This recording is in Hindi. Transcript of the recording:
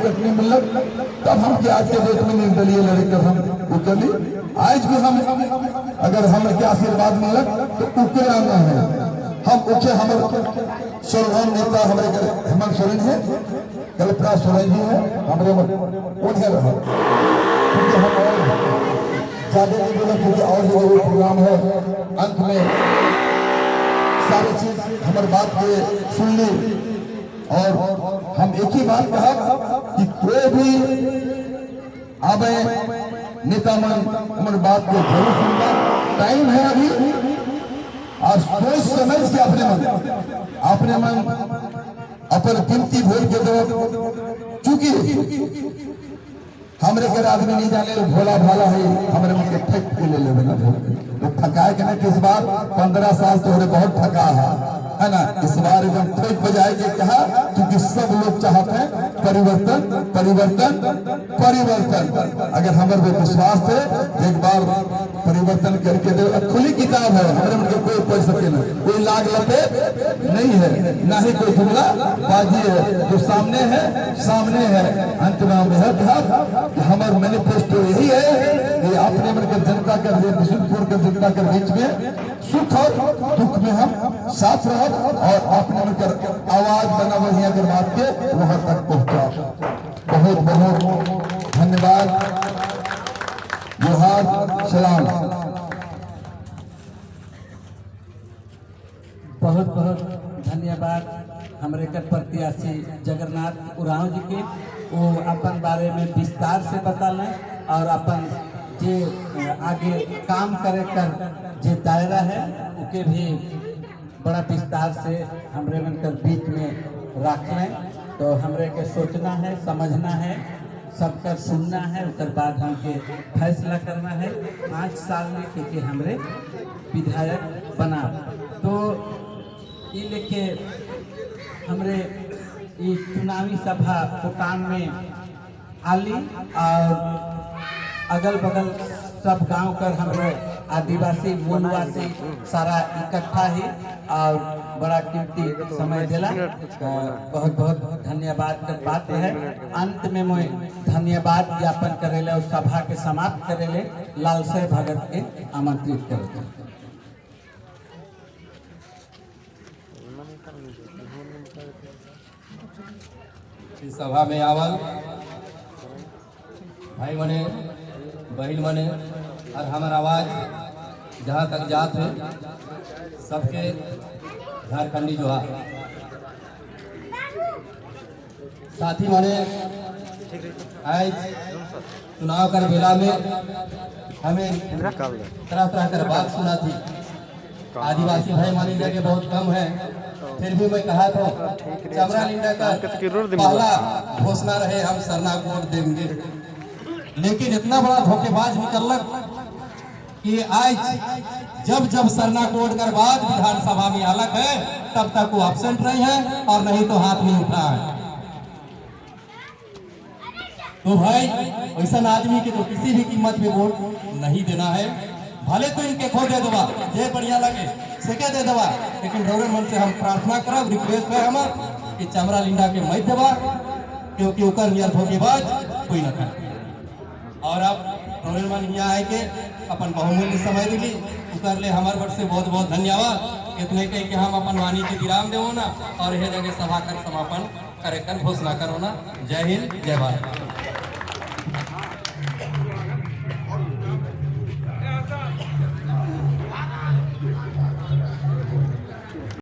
टिकट नहीं मिलल तब हम के आज के डेट में निर्दलीय लड़े कर हम उकली। आज भी हम अगर हमें के आशीर्वाद मिलल तो उके आना है हम उके हमारे सर्वोन नेता हमारे हेमंत सोरेन है, कल्पना सोरेन जी है, हमारे उन्हें रहा क्योंकि हम ज्यादा नहीं बोला क्योंकि और जो प्रोग्राम है अंत में सारी चीज हमारी बात के सुन ली। और हम एक ही बात कहा कि कोई भी आवे नेता मन हमारी बात को जरूर सुनना, टाइम है अभी और सोच समझ के अपने मन अपन कीमती वोट के दो। चूंकि हमरे घर आदमी नहीं जाने भोला भाला है, हमारे मन के ठक के ले लेना तो थकाए के ना किस बार 15 साल तो बहुत थका है ना, इस बार एकदम ठक बजाए के कहा क्योंकि सब लोग चाहते हैं परिवर्तन परिवर्तन परिवर्तन। अगर हमारे पे विश्वास थे एक बार परिवर्तन करके दे, खुली किताब है हमारे मन के कोई पढ़ सके ना, कोई लाग लपे नहीं है ना ही कोई जुमला बाजी है, जो सामने है अंत में हमारा मैनिफेस्टो यही है कि अपने मन के जनता के बिशुनपुर के जनता के बीच में सुख और दुख में हम साथ रह और अपने मन के आवाज बना वही अगर बात के वहां तक पहुंचा। बहुत बहुत धन्यवाद, जोहार सलाम। बहुत बहुत धन्यवाद हमारे कर प्रत्याशी जगन्नाथ उरांव जी के, वो अपन बारे में विस्तार से बतालें और अपन जे आगे काम करे कर जे दायरा है उके भी बड़ा विस्तार से हमरे मन कर बीच में रख लें। तो हमरे के सोचना है, समझना है, सबका सुनना है, उसके बाद हमके फैसला करना है 5 साल में के हमरे विधायक बना। तो ये लेके हमरे ये चुनावी सभा भूटान में आली और अगल बगल सब गांव कर हमरे आदिवासी वनवासी सारा इकट्ठा ही और बड़ा कीमती समय दिला। बहुत बहुत धन्यवाद कर बात है। अंत में मैं धन्यवाद ज्ञापन करेले और सभा के समाप्त करेले लालसाई भगत के आमंत्रित करेले। इस सभा में आवल भाई मने बहन मने और हमार आवाज जहाँ तक जात है सबके झारखंडी जोहार। साथी मने आज चुनाव कर बेला में हमें तरह तरह कर बात सुना थी। आदिवासी भाई मान लिंडा के बहुत कम है, फिर भी मैं कहा था चमरा लिंडा का पहला घोषणा रहे हम सरना वोट देंगे, लेकिन इतना बड़ा धोखेबाज निकलक कि आज जब जब सरना कोड कर बाद विधानसभा में अलग है तब तक वो एब्सेंट रही है और नहीं तो हाथ नहीं उठा है। तो भाई ऐसा आदमी के तो किसी भी कीमत में वोट नहीं देना है, भले तो इनके खो दे दवा जे बढ़िया लगे सेके दे दवा, लेकिन रौरे मन से हम प्रार्थना करब, रिक्वेस्ट है हमार कि चमरा लिंडा के मत देवा क्योंकि ओकर नियर धोखेबाज कोई न करे। और अब रौरे मन यहाँ आए के अपन बहुमूल्य समय दिली उकर ले हमार वर्ष से बहुत बहुत धन्यवाद। इतने कह के हम अपन वाणी के विराम देवो ना और यह जगह सभा कर समापन करे कर घोषणा करो ना। जय हिंद, जय भारत।